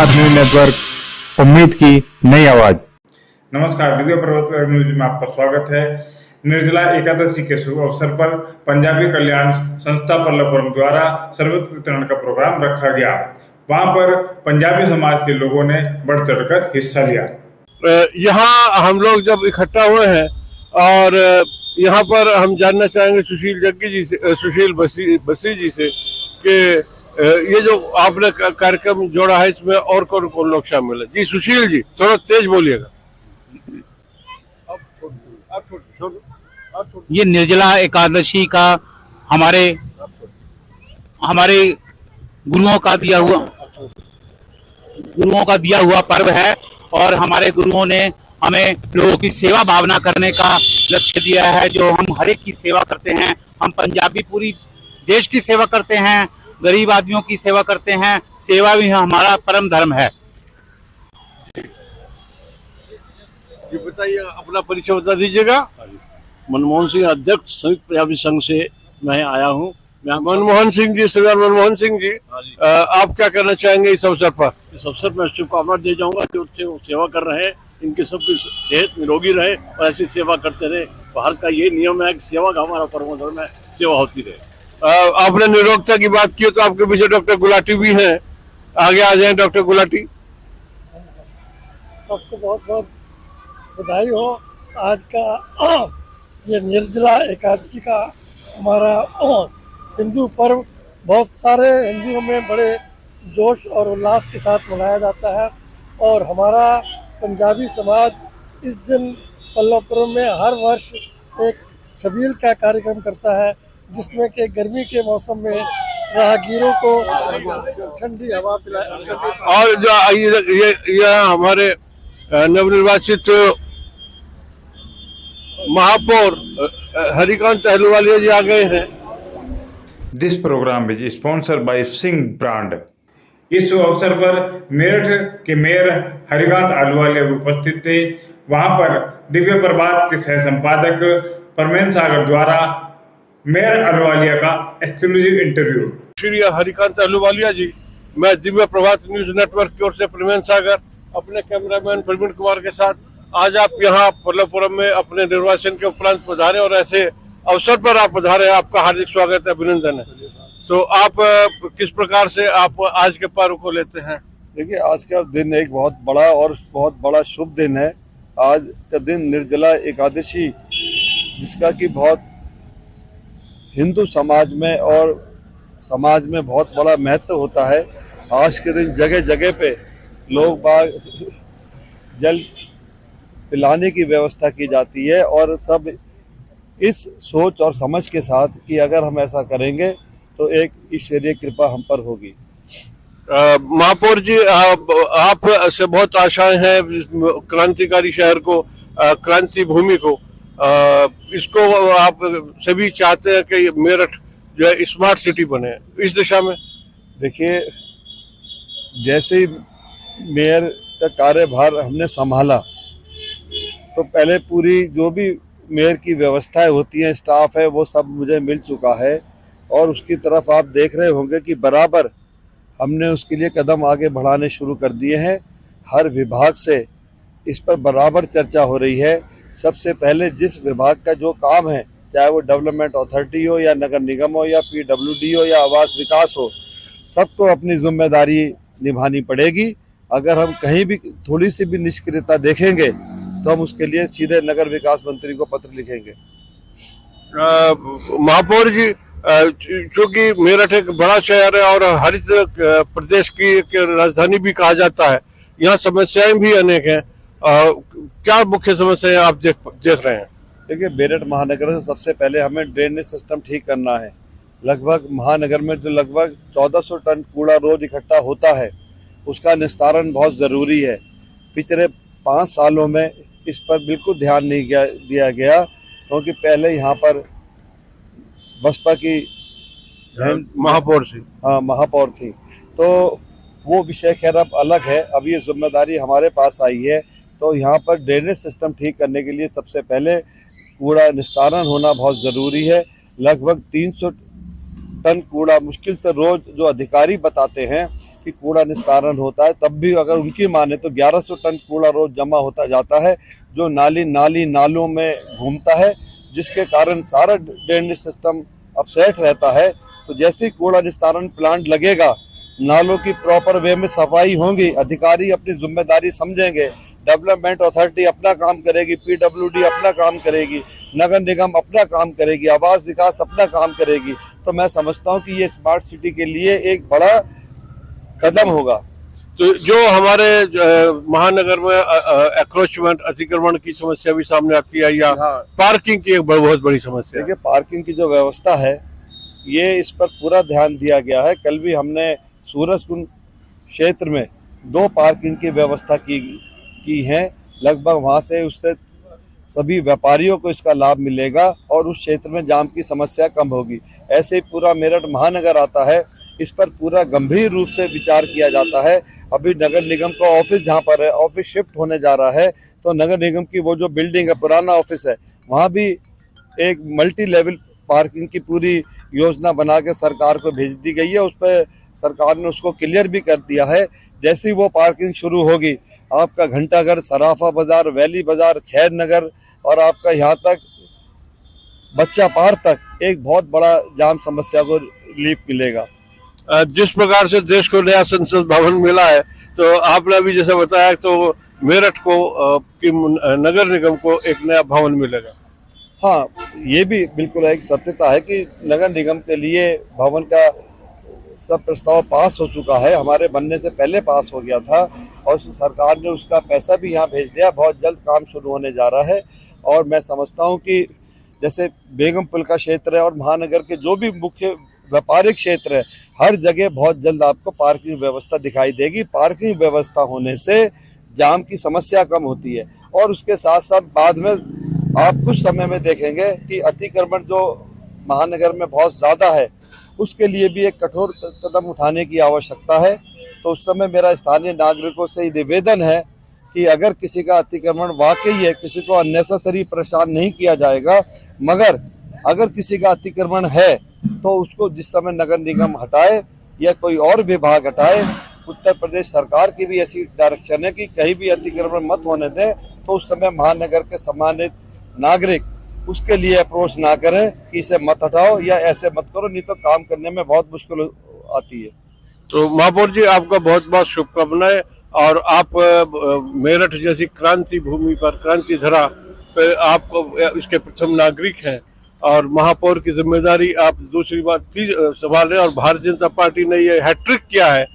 Vishwanath news network, उम्मीद की नई आवाज। नमस्कार, दिव्य पर्वत न्यूज में आपका स्वागत है। निर्जला एकादशी के शुभ अवसर पर पंजाबी कल्याण संस्था पल्लवपुरम द्वारा शरबत वितरण का प्रोग्राम रखा गया। वहां पर पंजाबी समाज के लोगों ने बढ़ चढ़कर हिस्सा लिया। यहाँ हम लोग जब इकट्ठा हुए हैं और यहाँ पर हम जानना चाहेंगे सुशील बसी जी से कि ये जो आपने कार्यक्रम जोड़ा है इसमें और कौन कौन लोग शामिल है। जी सुशील जी, थोड़ा तेज बोलिएगा। ये निर्जला एकादशी का हमारे गुरुओं का दिया हुआ पर्व है और हमारे गुरुओं ने हमें लोगों की सेवा भावना करने का लक्ष्य दिया है। जो हम हर एक की सेवा करते हैं, हम पंजाबी पूरी देश की सेवा करते हैं, गरीब आदमियों की सेवा करते हैं। सेवा भी हमारा परम धर्म है। ये बताइए, अपना परिचय बता दीजिएगा। मनमोहन सिंह, अध्यक्ष संयुक्त पंजाबी संघ से मैं आया हूँ। मनमोहन सिंह जी, सरदार मनमोहन सिंह जी, आप क्या कहना चाहेंगे इस अवसर पर? इस अवसर पर शुभकामना दे जाऊंगा जो सेवा कर रहे हैं, इनकी सबकी सेहत निरोगी रहे और ऐसी सेवा करते रहे। भारत का ये नियम है कि सेवा का हमारा परम धर्म है, सेवा होती रहे। आपने निरोगता की बात की तो आपके पीछे डॉक्टर गुलाटी भी हैं, आगे आ जाए डॉक्टर गुलाटी। सबको बहुत बहुत बधाई हो। आज का ये निर्जला एकादशी का हमारा हिंदू पर्व बहुत सारे हिंदुओं में बड़े जोश और उल्लास के साथ मनाया जाता है और हमारा पंजाबी समाज इस दिन पल्लवपुरम में हर वर्ष एक छबील का कार्यक्रम करता है, जिसमें कि गर्मी के मौसम में राहगीरों को ठंडी हवा पिलाए। और जो ये हमारे नवनिर्वाचित महापौर हरिकांत अहलूवालिया जी आ गए हैं। This programme is sponsored by Singh brand. इस अवसर पर मेरठ के मेयर हरिकांत अहलूवालिया उपस्थित थे। वहां पर दिव्य प्रभात के सह संपादक परमेन सागर द्वारा मेयर अहलूवालिया का एक्सक्लूसिव इंटरव्यू। श्री हरिकांत अहलूवालिया जी, मैं दिव्य प्रभात न्यूज नेटवर्क की ओर से परमेन सागर अपने कैमरामैन प्रवीण कुमार के साथ आज आप यहाँ पल्लवपुरम में अपने निर्वाचन के उपरांत पधारे और ऐसे अवसर पर आप पधारे, आपका हार्दिक स्वागत है, अभिनंदन है। तो आप किस प्रकार से आप आज के पर्व को लेते हैं? देखिए, आज का दिन एक बहुत बड़ा शुभ दिन है। आज का दिन निर्जला एकादशी, जिसका कि बहुत हिंदू समाज में और समाज में बहुत बड़ा महत्व होता है। आज के दिन जगह जगह पे लोग बाग जल पिलाने की व्यवस्था की जाती है और सब इस सोच और समझ के साथ कि अगर हम ऐसा करेंगे तो एक ईश्वरीय कृपा हम पर होगी। महापौर जी, आप से बहुत आशाएं हैं क्रांतिकारी शहर को, क्रांति भूमि को, इसको आप सभी चाहते हैं कि मेरठ जो है स्मार्ट सिटी बने। इस दिशा में देखिए, जैसे ही मेयर का कार्यभार हमने संभाला तो पहले पूरी जो भी मेयर की व्यवस्थाएं होती हैं, स्टाफ है, वो सब मुझे मिल चुका है और उसकी तरफ आप देख रहे होंगे कि बराबर हमने उसके लिए कदम आगे बढ़ाने शुरू कर दिए हैं। हर विभाग से इस पर बराबर चर्चा हो रही है। सबसे पहले जिस विभाग का जो काम है, चाहे वो डेवलपमेंट अथॉरिटी हो या नगर निगम हो या PWD हो या आवास विकास हो, सबको अपनी जिम्मेदारी निभानी पड़ेगी। अगर हम कहीं भी थोड़ी सी भी निष्क्रियता देखेंगे तो हम उसके लिए सीधे नगर विकास मंत्री को पत्र लिखेंगे। महापौर जी, चूंकि मेरठ एक बड़ा शहर है और हरित प्रदेश की एक राजधानी भी कहा जाता है, यहाँ समस्याएं भी अनेक हैं। क्या मुख्य समस्याएं आप देख रहे हैं? देखिए, मेरठ महानगर से सबसे पहले हमें ड्रेनेज सिस्टम ठीक करना है। लगभग महानगर में जो लगभग 1400 टन कूड़ा रोज इकट्ठा होता है, उसका निस्तारण बहुत ज़रूरी है। पिछले 5 सालों में इस पर बिल्कुल ध्यान नहीं दिया गया, क्योंकि पहले यहाँ पर बसपा की महापौर थी, तो वो विषय खैर अब अलग है। अब ये जिम्मेदारी हमारे पास आई है, तो यहाँ पर ड्रेनेज सिस्टम ठीक करने के लिए सबसे पहले कूड़ा निस्तारण होना बहुत ज़रूरी है। लगभग 300 टन कूड़ा मुश्किल से रोज जो अधिकारी बताते हैं कि कूड़ा निस्तारण होता है, तब भी अगर उनकी माने तो 1100 टन कूड़ा रोज जमा होता जाता है, जो नाली नालों में घूमता है, जिसके कारण सारा ड्रेनेज सिस्टम अपसेट रहता है। तो जैसे ही कूड़ा निस्तारण प्लांट लगेगा, नालों की प्रॉपर वे में सफाई होगी, अधिकारी अपनी जिम्मेदारी समझेंगे, डेवलपमेंट अथॉरिटी अपना काम करेगी, पीडब्ल्यूडी अपना काम करेगी, नगर निगम अपना काम करेगी, आवास विकास अपना काम करेगी, तो मैं समझता हूँ कि ये स्मार्ट सिटी के लिए एक बड़ा कदम होगा। तो जो हमारे महानगर में एक्रोचमेंट अतिक्रमण की समस्या भी सामने आती है, या पार्किंग की एक बहुत बड़ी समस्या है। देखिए, पार्किंग की जो व्यवस्था है, ये इस पर पूरा ध्यान दिया गया है। कल भी हमने सूरजकुंड क्षेत्र में 2 पार्किंग की व्यवस्था की है। लगभग वहां से उससे सभी व्यापारियों को इसका लाभ मिलेगा और उस क्षेत्र में जाम की समस्या कम होगी। ऐसे ही पूरा मेरठ महानगर आता है, इस पर पूरा गंभीर रूप से विचार किया जाता है। अभी नगर निगम का ऑफिस जहां पर है, ऑफिस शिफ्ट होने जा रहा है, तो नगर निगम की वो जो बिल्डिंग है, पुराना ऑफिस है, वहां भी एक मल्टी लेवल पार्किंग की पूरी योजना बना के सरकार को भेज दी गई है। उस पर सरकार ने उसको क्लियर भी कर दिया है। जैसे ही वो पार्किंग शुरू होगी, आपका घंटाघर, सराफा बाजार, वैली बाजार, खैर नगर और आपका यहाँ तक बच्चा पार तक एक बहुत बड़ा जाम समस्या को रिलीफ मिलेगा। जिस प्रकार से देश को नया संसद भवन मिला है, तो आपने अभी जैसे बताया, तो मेरठ को कि नगर निगम को एक नया भवन मिलेगा। हाँ, ये भी बिल्कुल एक सत्यता है कि नगर निगम के लिए भवन का सब प्रस्ताव पास हो चुका है, हमारे बनने से पहले पास हो गया था और सरकार ने उसका पैसा भी यहाँ भेज दिया। बहुत जल्द काम शुरू होने जा रहा है और मैं समझता हूँ कि जैसे बेगमपुल का क्षेत्र है और महानगर के जो भी मुख्य व्यापारिक क्षेत्र है, हर जगह बहुत जल्द आपको पार्किंग व्यवस्था दिखाई देगी। पार्किंग व्यवस्था होने से जाम की समस्या कम होती है और उसके साथ साथ बाद में आप कुछ समय में देखेंगे कि अतिक्रमण जो महानगर में बहुत ज़्यादा है, उसके लिए भी एक कठोर कदम उठाने की आवश्यकता है। तो उस समय मेरा स्थानीय नागरिकों से निवेदन है कि अगर किसी का अतिक्रमण वाकई है, किसी को अननेसेसरी परेशान नहीं किया जाएगा, मगर अगर किसी का अतिक्रमण है तो उसको जिस समय नगर निगम हटाए या कोई और विभाग हटाए। उत्तर प्रदेश सरकार की भी ऐसी डायरेक्शन है कि कहीं भी अतिक्रमण मत होने दें, तो उस समय महानगर के सम्मानित नागरिक उसके लिए अप्रोच ना करें कि इसे मत हटाओ या ऐसे मत करो, नहीं तो काम करने में बहुत मुश्किल आती है। तो महापौर जी, आपका बहुत बहुत शुभकामनाएं। और आप मेरठ जैसी क्रांति भूमि पर, क्रांति धरा पे आपको इसके प्रथम नागरिक हैं और महापौर की जिम्मेदारी आप दूसरी बार संभाल रहे हैं। और भारतीय जनता पार्टी ने ये हैट्रिक किया है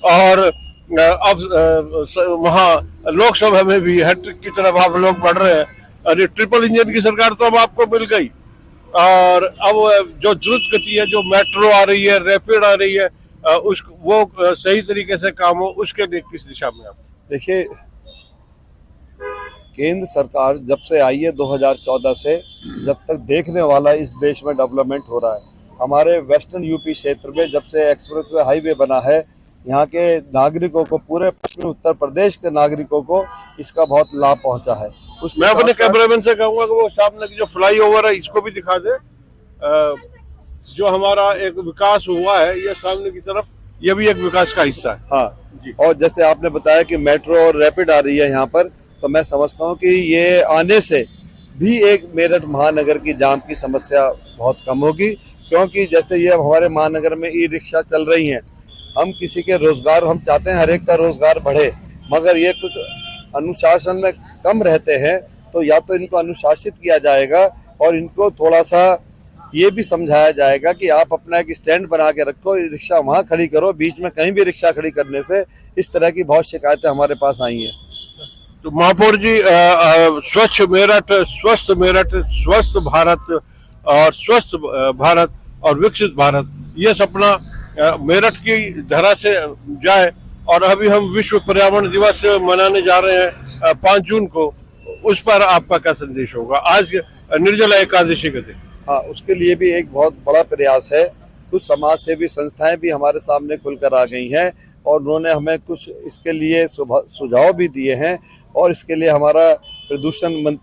और अब वहाँ लोकसभा में भी हैट्रिक की तरफ आप लोग बढ़ रहे हैं। अरे, ट्रिपल इंजन की सरकार तो अब आपको मिल गई और अब जो द्रुत गति है, जो मेट्रो आ रही है, रैपिड आ रही है, वो सही तरीके से काम हो, उसके लिए किस दिशा में आप? देखिए, केंद्र सरकार जब से आई है 2014 से, जब तक देखने वाला इस देश में डेवलपमेंट हो रहा है। हमारे वेस्टर्न यूपी क्षेत्र में जब से एक्सप्रेसवे हाईवे बना है, यहाँ के नागरिकों को, पूरे पश्चिमी उत्तर प्रदेश के नागरिकों को इसका बहुत लाभ पहुंचा है। मैं अपने कैमरामैन से कहूंगा कि वो सामने की जो फ्लाईओवर है इसको भी दिखा दे। जो हमारा एक विकास हुआ है, ये सामने की तरफ, ये भी एक विकास का हिस्सा है। हाँ जी। और जैसे आपने बताया कि मेट्रो और रैपिड आ रही है यहाँ पर, तो मैं समझता हूँ कि ये आने से भी एक मेरठ महानगर की जाम की समस्या बहुत कम होगी, क्योंकि जैसे ये हमारे महानगर में ई रिक्शा चल रही हैं, हम किसी के रोजगार, हम चाहते हैं हर एक का रोजगार बढ़े, मगर ये कुछ अनुशासन में कम रहते हैं, तो या तो इनको अनुशासित किया जाएगा और इनको थोड़ा सा ये भी समझाया जाएगा कि आप अपना एक स्टैंड बना के रखो, रिक्शा वहाँ खड़ी करो, बीच में कहीं भी रिक्शा खड़ी करने से इस तरह की बहुत शिकायतें हमारे पास आई हैं। तो महापौर जी, स्वच्छ मेरठ, स्वस्थ मेरठ, स्वस्थ भारत और स्वस्थ भारत और विकसित भारत, ये सपना मेरठ की धरा से जाए। और अभी हम विश्व पर्यावरण दिवस मनाने जा रहे हैं 5 जून को, उस पर आपका क्या संदेश होगा आज निर्जला एकादशी के दिन? हाँ, उसके लिए भी एक बहुत बड़ा प्रयास है। कुछ समाज सेवी संस्थाएं भी हमारे सामने खुलकर आ गई हैं और उन्होंने हमें कुछ इसके लिए सुझाव भी दिए हैं और इसके लिए हमारा प्रदूषण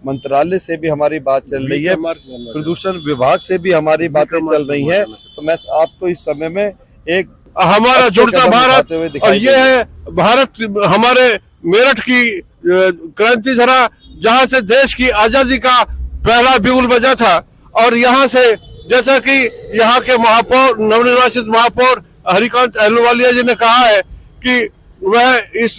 मंत्रालय से भी हमारी बात चल रही है, प्रदूषण विभाग से भी हमारी बातें चल रही हैं। तो मैं आपको इस समय में एक हमारा अच्छे जुड़ता कदम भारत, उठाते हुए और दिखाई ये है भारत हमारे मेरठ की क्रांति धरा, जहां से देश की आजादी का पहला बिगुल बजा था। और यहाँ से जैसा कि यहाँ के महापौर, नवनिर्वाचित महापौर हरिकांत अहलूवालिया जी ने कहा है कि वह इस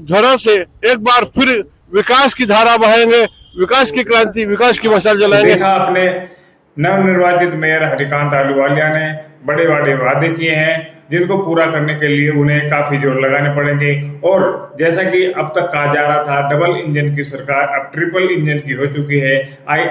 धरा से एक बार फिर विकास की धारा बहाएंगे, विकास की क्रांति, विकास की मशाल जलाएंगे। देखा आपने, नवनिर्वाचित मेयर हरिकांत अहलूवालिया ने बड़े बड़े वादे किए हैं जिनको पूरा करने के लिए उन्हें काफी जोर लगाने पड़ेंगे। और जैसा कि अब तक कहा जा रहा था, डबल इंजन की सरकार अब ट्रिपल इंजन की हो चुकी है।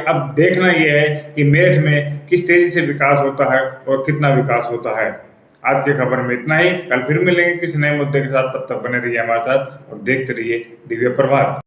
अब देखना यह है कि मेरठ में किस तेजी से विकास होता है और कितना विकास होता है। आज की खबर में इतना ही, कल फिर मिलेंगे किसी नए मुद्दे के साथ। तब तक बने रहिए हमारे साथ और देखते रहिए दिव्य प्रभात।